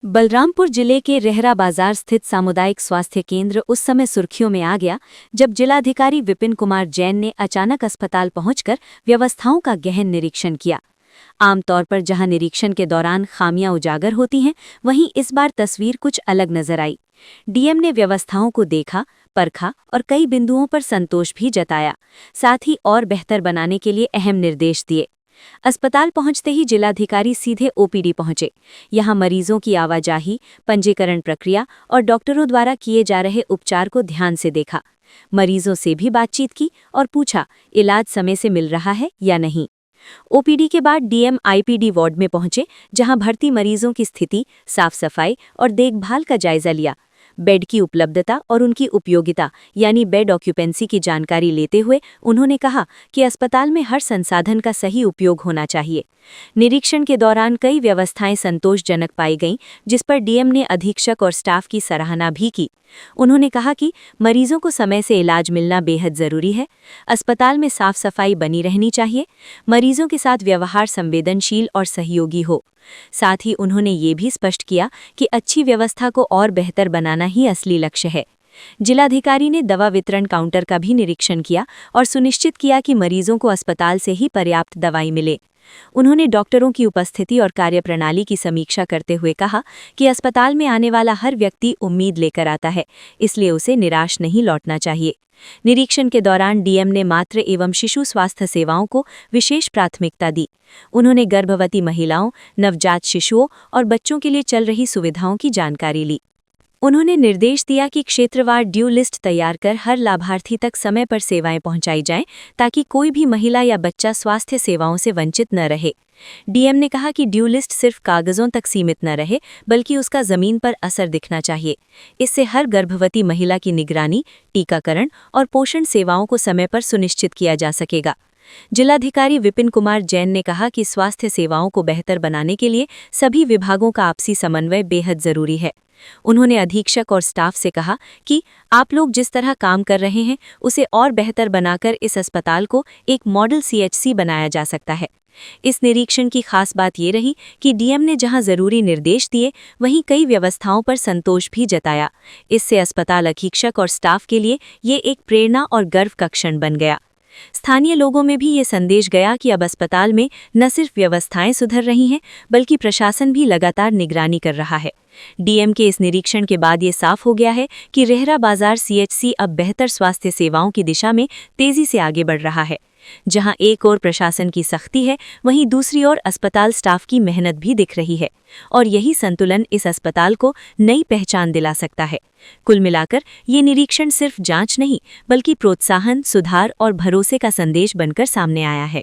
बलरामपुर जिले के रेहरा बाजार स्थित सामुदायिक स्वास्थ्य केंद्र उस समय सुर्खियों में आ गया जब जिलाधिकारी विपिन कुमार जैन ने अचानक अस्पताल पहुंचकर व्यवस्थाओं का गहन निरीक्षण किया। आमतौर पर जहां निरीक्षण के दौरान खामियां उजागर होती हैं, वहीं इस बार तस्वीर कुछ अलग नजर आई। डीएम ने व्यवस्थाओं को देखा, परखा और कई बिंदुओं पर संतोष भी जताया। साथ ही और बेहतर बनाने के लिए अहम निर्देश दिए। अस्पताल पहुंचते ही जिलाधिकारी सीधे ओपीडी पहुंचे। यहां मरीजों की आवाजाही, पंजीकरण प्रक्रिया और डॉक्टरों द्वारा किए जा रहे उपचार को ध्यान से देखा। मरीजों से भी बातचीत की और पूछा, इलाज समय से मिल रहा है या नहीं। ओपीडी के बाद डीएम आईपीडी वार्ड में पहुंचे, जहां भर्ती मरीजों की स्थिति, साफ सफाई और देखभाल का जायजा लिया। बेड की उपलब्धता और उनकी उपयोगिता यानी बेड ऑक्यूपेंसी की जानकारी लेते हुए उन्होंने कहा कि अस्पताल में हर संसाधन का सही उपयोग होना चाहिए। निरीक्षण के दौरान कई व्यवस्थाएं संतोषजनक पाई गईं, जिस पर डीएम ने अधीक्षक और स्टाफ की सराहना भी की। उन्होंने कहा कि मरीजों को समय से इलाज मिलना बेहद जरूरी है। अस्पताल में साफ सफाई बनी रहनी चाहिए। मरीजों के साथ व्यवहार संवेदनशील और सहयोगी हो। साथ ही उन्होंने ये भी स्पष्ट किया कि अच्छी व्यवस्था को और बेहतर बनाना ही असली लक्ष्य है। जिलाधिकारी ने दवा वितरण काउंटर का भी निरीक्षण किया और सुनिश्चित किया कि मरीजों को अस्पताल से ही पर्याप्त दवाई मिले। उन्होंने डॉक्टरों की उपस्थिति और कार्यप्रणाली की समीक्षा करते हुए कहा कि अस्पताल में आने वाला हर व्यक्ति उम्मीद लेकर आता है, इसलिए उसे निराश नहीं लौटना चाहिए। निरीक्षण के दौरान डीएम ने मातृ एवं शिशु स्वास्थ्य सेवाओं को विशेष प्राथमिकता दी। उन्होंने गर्भवती महिलाओं, नवजात शिशुओं और बच्चों के लिए चल रही सुविधाओं की जानकारी ली। उन्होंने निर्देश दिया कि क्षेत्रवार ड्यू लिस्ट तैयार कर हर लाभार्थी तक समय पर सेवाएं पहुंचाई जाएं, ताकि कोई भी महिला या बच्चा स्वास्थ्य सेवाओं से वंचित न रहे। डीएम ने कहा कि ड्यू लिस्ट सिर्फ कागजों तक सीमित न रहे, बल्कि उसका जमीन पर असर दिखना चाहिए। इससे हर गर्भवती महिला की निगरानी, टीकाकरण और पोषण सेवाओं को समय पर सुनिश्चित किया जा सकेगा। जिलाधिकारी विपिन कुमार जैन ने कहा कि स्वास्थ्य सेवाओं को बेहतर बनाने के लिए सभी विभागों का आपसी समन्वय बेहद जरूरी है। उन्होंने अधीक्षक और स्टाफ से कहा कि आप लोग जिस तरह काम कर रहे हैं, उसे और बेहतर बनाकर इस अस्पताल को एक मॉडल सीएचसी बनाया जा सकता है। इस निरीक्षण की खास बात ये रही कि डीएम ने जहां जरूरी निर्देश दिए, वहीं कई व्यवस्थाओं पर संतोष भी जताया। इससे अस्पताल अधीक्षक और स्टाफ के लिए ये एक प्रेरणा और गर्व का क्षण बन गया। स्थानीय लोगों में भी ये संदेश गया कि अब अस्पताल में न सिर्फ व्यवस्थाएं सुधर रही हैं, बल्कि प्रशासन भी लगातार निगरानी कर रहा है। डीएम के इस निरीक्षण के बाद ये साफ हो गया है कि रेहरा बाजार सीएचसी अब बेहतर स्वास्थ्य सेवाओं की दिशा में तेजी से आगे बढ़ रहा है। जहां एक ओर प्रशासन की सख्ती है, वहीं दूसरी ओर अस्पताल स्टाफ की मेहनत भी दिख रही है, और यही संतुलन इस अस्पताल को नई पहचान दिला सकता है। कुल मिलाकर ये निरीक्षण सिर्फ जांच नहीं, बल्कि प्रोत्साहन, सुधार और भरोसे का संदेश बनकर सामने आया है।